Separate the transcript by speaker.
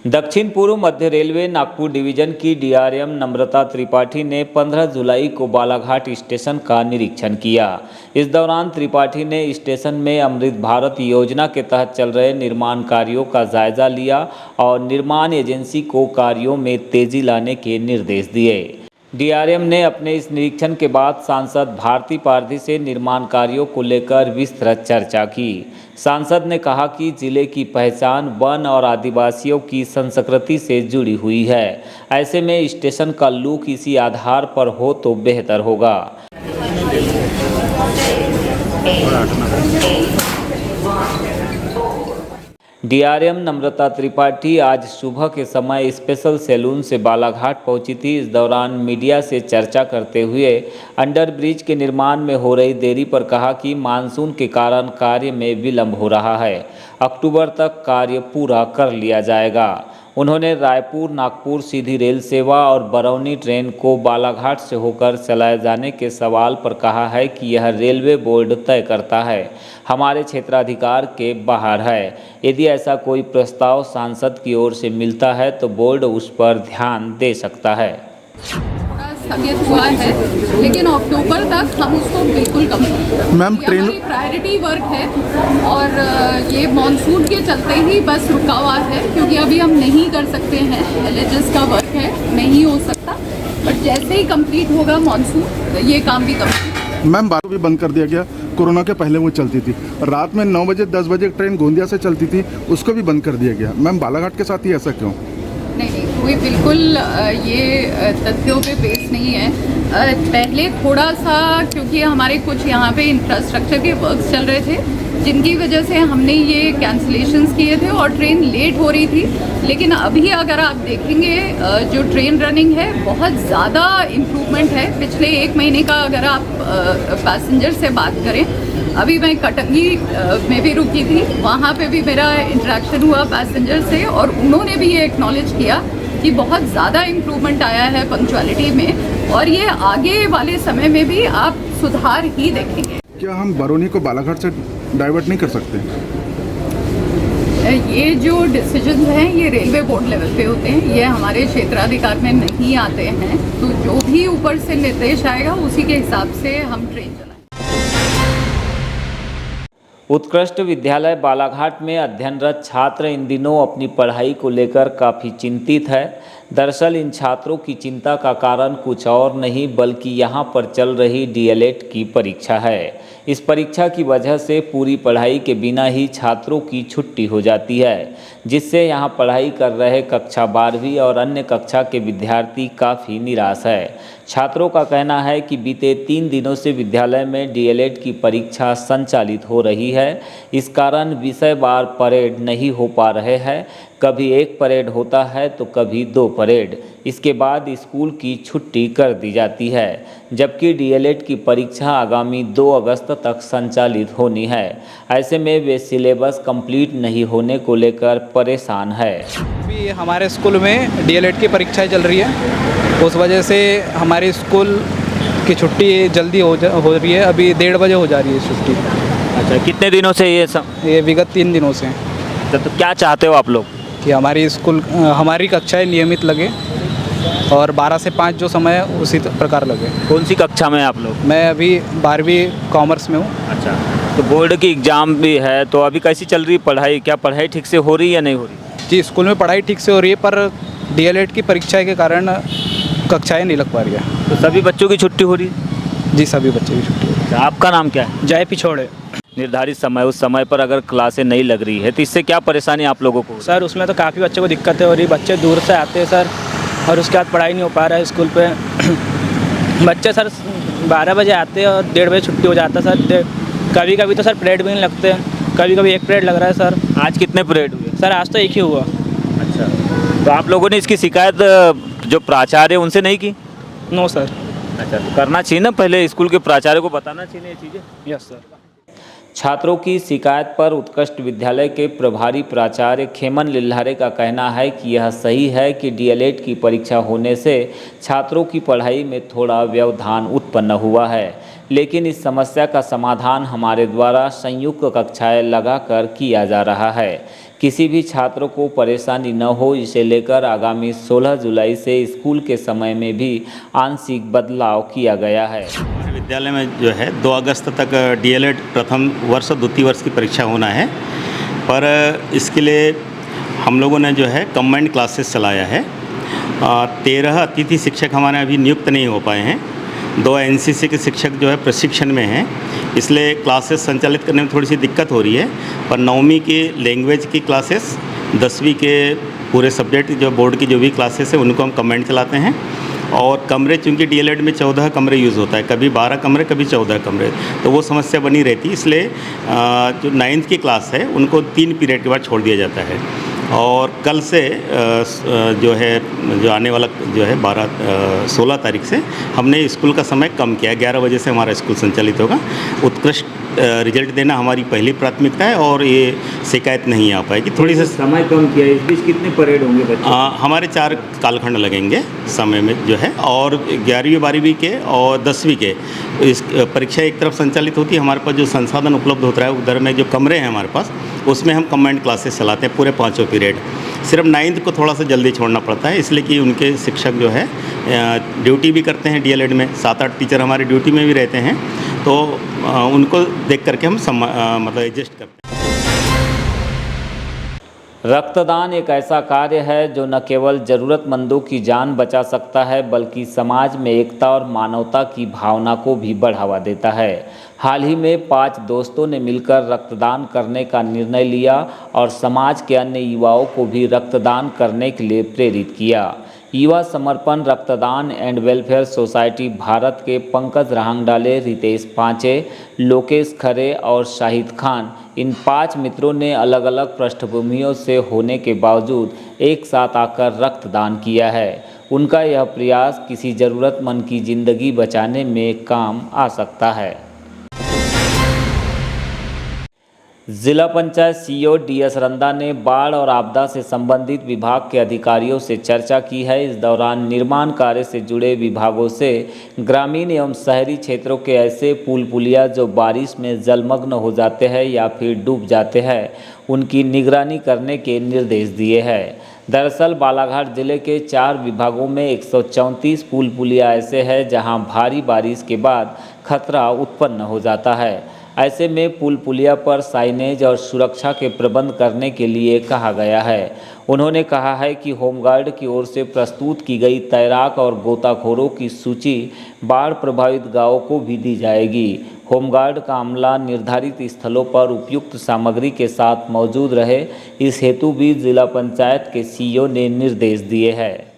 Speaker 1: दक्षिण पूर्व मध्य railway Nagpur division की डीआरएम नम्रता त्रिपाठी ने 15 जुलाई को बालाघाट स्टेशन का निरीक्षण किया। इस दौरान त्रिपाठी ने स्टेशन में अमृत भारत योजना के तहत चल रहे निर्माण कार्यों का जायजा लिया और निर्माण एजेंसी को कार्यों में तेजी लाने के निर्देश दिए। डीआरएम ने अपने इस निरीक्षण के बाद सांसद भारती पारधी से निर्माण कार्यों को लेकर विस्तृत चर्चा की। सांसद ने कहा कि जिले की पहचान वन और आदिवासियों की संस्कृति से जुड़ी हुई है। ऐसे में स्टेशन का लुक इसी आधार पर हो तो बेहतर होगा। डीआरएम नम्रता त्रिपाठी आज सुबह के समय स्पेशल सैलून से बालाघाट पहुंची थी। इस दौरान मीडिया से चर्चा करते हुए अंडरब्रिज के निर्माण में हो रही देरी पर कहा कि मानसून के कारण कार्य में विलंब हो रहा है। अक्टूबर तक कार्य पूरा कर लिया जाएगा। उन्होंने रायपुर नागपुर सीधी रेल सेवा और बरौनी ट्रेन को बालाघाट से होकर चलाए जाने के सवाल पर कहा है कि यह रेलवे बोर्ड तय करता है, हमारे क्षेत्राधिकार के बाहर है। यदि ऐसा कोई प्रस्ताव सांसद की ओर से मिलता है तो बोर्ड उस पर ध्यान दे सकता है।
Speaker 2: स्थगित हुआ है, लेकिन अक्टूबर तक हम उसको बिल्कुल
Speaker 3: मैम ट्रेन
Speaker 2: प्रायोरिटी वर्क है और ये मॉनसून के चलते ही बस रुका हुआ है, क्योंकि अभी हम नहीं कर सकते हैं। एलएचएस का वर्क है, नहीं हो सकता, बट जैसे ही कंप्लीट होगा मॉनसून ये काम भी कंप्लीट।
Speaker 3: मैम बात भी बंद कर दिया गया। कोरोना के पहले वो चलती थी, रात में 9 बजे 10 बजे ट्रेन गोंदिया से चलती थी, उसको भी बंद कर दिया गया। मैम बालाघाट के साथ ही ऐसा क्यों?
Speaker 2: नहीं, कोई बिल्कुल ये तथ्यों पे बेस नहीं है। पहले थोड़ा सा, क्योंकि हमारे कुछ यहाँ पे इंफ्रास्ट्रक्चर के वर्क्स चल रहे थे, जिनकी वजह से हमने ये कैंसलेशंस किए थे और ट्रेन लेट हो रही थी। लेकिन अभी अगर आप देखेंगे जो ट्रेन रनिंग है, बहुत ज़्यादा इम्प्रूवमेंट है। पिछले 1 महीने का अगर आप पैसेंजर से बात करें, अभी मैं कटंगी में भी रुकी थी, वहाँ पे भी मेरा इंटरेक्शन हुआ पैसेंजर से और उन्होंने भी ये एक्नॉलेज किया कि बहुत ज़्यादा इम्प्रूवमेंट आया है पंक्चुअलिटी में, और ये आगे वाले समय में भी आप सुधार ही देखेंगे।
Speaker 3: क्या हम बरौनी को बालाघाट से डाइवर्ट नहीं कर सकते?
Speaker 2: ये जो डिसीजन हैं ये रेलवे बोर्ड लेवल पे होते हैं, ये हमारे क्षेत्राधिकार में नहीं आते हैं। तो जो भी ऊपर से निर्देश आएगा उसी के हिसाब से हम ट्रेन चलाएंगे।
Speaker 1: उत्कृष्ट विद्यालय बालाघाट में अध्ययनरत छात्र इन दिनों अपनी पढ़ाई को लेकर काफ़ी चिंतित है। दरअसल इन छात्रों की चिंता का कारण कुछ और नहीं बल्कि यहाँ पर चल रही डीएलएड की परीक्षा है। इस परीक्षा की वजह से पूरी पढ़ाई के बिना ही छात्रों की छुट्टी हो जाती है, जिससे यहाँ पढ़ाई कर रहे कक्षा 12वीं और अन्य कक्षा के विद्यार्थी काफ़ी निराश है। छात्रों का कहना है कि बीते 3 दिनों से विद्यालय में डीएलएड की परीक्षा संचालित हो रही है। इस कारण विषयवार परेड नहीं हो पा रहे हैं। कभी 1 परेड होता है तो कभी 2 परेड। इसके बाद स्कूल की छुट्टी कर दी जाती है, जबकि डीएलएड की परीक्षा आगामी 2 अगस्त तक संचालित होनी है। ऐसे में वे सिलेबस कंप्लीट नहीं होने को लेकर परेशान है।
Speaker 4: अभी हमारे स्कूल में डीएलएड की परीक्षाएं चल रही है, उस वजह से हमारे स्कूल की छुट्टी जल्दी हो रही है। अभी 1:30 बजे हो जा रही है छुट्टी।
Speaker 1: अच्छा, कितने दिनों से
Speaker 4: ये विगत 3 दिनों से।
Speaker 1: तो क्या चाहते हो आप लोग?
Speaker 4: कि हमारी कक्षाएं नियमित लगे और 12 से 5 जो समय है उसी प्रकार लगे।
Speaker 1: कौन सी कक्षा में आप लोग?
Speaker 4: मैं अभी 12वीं कॉमर्स में हूँ।
Speaker 1: अच्छा, तो बोर्ड की एग्ज़ाम भी है, तो अभी कैसी चल रही है पढ़ाई? क्या पढ़ाई ठीक से हो रही है या नहीं हो रही?
Speaker 4: जी, स्कूल में पढ़ाई ठीक से हो रही है, पर डीएलएड की परीक्षा के कारण कक्षाएँ नहीं लग पा रही है।
Speaker 1: तो सभी बच्चों की छुट्टी हो रही है?
Speaker 4: जी, सभी बच्चे की छुट्टी हो रही है।
Speaker 1: आपका नाम क्या है?
Speaker 4: जय पिछोड़े।
Speaker 1: निर्धारित समय उस समय पर अगर क्लासें नहीं लग रही है तो इससे क्या परेशानी आप लोगों को?
Speaker 5: सर उसमें तो काफ़ी बच्चों को दिक्कतें हो रही, बच्चे दूर से आते हैं सर, और उसके बाद पढ़ाई नहीं हो पा रहा है स्कूल पे। बच्चे सर 12 बजे आते हैं और 1:30 बजे छुट्टी हो जाता है सर। कभी कभी तो सर परेड भी नहीं लगते, कभी कभी 1 परेड लग रहा है सर।
Speaker 1: आज कितने परेड हुए?
Speaker 5: सर आज तो 1 ही हुआ।
Speaker 1: अच्छा, तो आप लोगों ने इसकी शिकायत जो प्राचार्य उनसे नहीं की?
Speaker 5: No sir.
Speaker 1: अच्छा, तो करना चाहिए ना, पहले स्कूल के प्राचार्य को बताना चाहिए ये चीज़ें।
Speaker 5: Yes sir.
Speaker 1: छात्रों की शिकायत पर उत्कृष्ट विद्यालय के प्रभारी प्राचार्य खेमन लिल्हारे का कहना है कि यह सही है कि डीएलएड की परीक्षा होने से छात्रों की पढ़ाई में थोड़ा व्यवधान उत्पन्न हुआ है, लेकिन इस समस्या का समाधान हमारे द्वारा संयुक्त कक्षाएं लगाकर किया जा रहा है। किसी भी छात्र को परेशानी न हो, इसे लेकर आगामी 16 जुलाई से स्कूल के समय में भी आंशिक बदलाव किया गया है।
Speaker 6: हमारे विद्यालय में जो है 2 अगस्त तक डीएलएड प्रथम वर्ष और द्वितीय वर्ष की परीक्षा होना है, पर इसके लिए हम लोगों ने जो है कंबाइंड क्लासेस चलाया है। 13 अतिथि शिक्षक हमारे अभी नियुक्त नहीं हो पाए हैं। 2 एनसीसी के शिक्षक जो है प्रशिक्षण में हैं, इसलिए क्लासेस संचालित करने में थोड़ी सी दिक्कत हो रही है। पर 9वीं की लैंग्वेज की क्लासेस, 10वीं के पूरे सब्जेक्ट जो बोर्ड की जो भी क्लासेस है उनको हम कंबाइंड चलाते हैं। और कमरे, चूँकि डीएलएड में 14 कमरे यूज़ होता है, कभी 12 कमरे कभी 14 कमरे, तो वो समस्या बनी रहती है। इसलिए जो 9th की क्लास है उनको 3 पीरियड के बाद छोड़ दिया जाता है। और कल से जो है, जो आने वाला जो है 16 तारीख से हमने स्कूल का समय कम किया है। 11 बजे से हमारा स्कूल संचालित होगा। उत्कृष्ट रिजल्ट देना हमारी पहली प्राथमिकता है और ये शिकायत नहीं आ पाएगी। थोड़ी सी
Speaker 1: समय कम किया है, इस बीच कितने परेड होंगे बच्चे?
Speaker 6: हमारे 4 कालखंड लगेंगे समय में जो है, और 11वीं 12वीं के और 10वीं के इस परीक्षा एक तरफ संचालित होती है। हमारे पास जो संसाधन उपलब्ध होता है उधर में जो कमरे हैं हमारे पास, उसमें हम कंबाइंड क्लासेस चलाते हैं पूरे 5 पीरियड। सिर्फ 9th को थोड़ा सा जल्दी छोड़ना पड़ता है, इसलिए कि उनके शिक्षक जो है ड्यूटी भी करते हैं डीएलएड में। 7-8 टीचर हमारे ड्यूटी में भी रहते हैं, तो उनको देख करके हम मतलब एडजस्ट करते हैं।
Speaker 1: रक्तदान एक ऐसा कार्य है जो न केवल ज़रूरतमंदों की जान बचा सकता है, बल्कि समाज में एकता और मानवता की भावना को भी बढ़ावा देता है। हाल ही में 5 दोस्तों ने मिलकर रक्तदान करने का निर्णय लिया और समाज के अन्य युवाओं को भी रक्तदान करने के लिए प्रेरित किया। युवा समर्पण रक्तदान एंड वेलफेयर सोसाइटी भारत के पंकज रहांगडाले, रितेश पांचे, लोकेश खरे और शाहिद खान, इन 5 मित्रों ने अलग अलग पृष्ठभूमियों से होने के बावजूद एक साथ आकर रक्तदान किया है। उनका यह प्रयास किसी ज़रूरतमंद की ज़िंदगी बचाने में काम आ सकता है। जिला पंचायत सीईओ डीएस रंदा ने बाढ़ और आपदा से संबंधित विभाग के अधिकारियों से चर्चा की है। इस दौरान निर्माण कार्य से जुड़े विभागों से ग्रामीण एवं शहरी क्षेत्रों के ऐसे पुल पुलिया जो बारिश में जलमग्न हो जाते हैं या फिर डूब जाते हैं, उनकी निगरानी करने के निर्देश दिए हैं। दरअसल बालाघाट जिले के 4 विभागों में 134 पुल पुलिया ऐसे हैं जहां भारी बारिश के बाद खतरा उत्पन्न हो जाता है। ऐसे में पुल पुलिया पर साइनेज और सुरक्षा के प्रबंध करने के लिए कहा गया है। उन्होंने कहा है कि होमगार्ड की ओर से प्रस्तुत की गई तैराक और गोताखोरों की सूची बाढ़ प्रभावित गांवों को भी दी जाएगी। होमगार्ड का अमला निर्धारित स्थलों पर उपयुक्त सामग्री के साथ मौजूद रहे, इस हेतु भी जिला पंचायत के सीईओ ने निर्देश दिए हैं।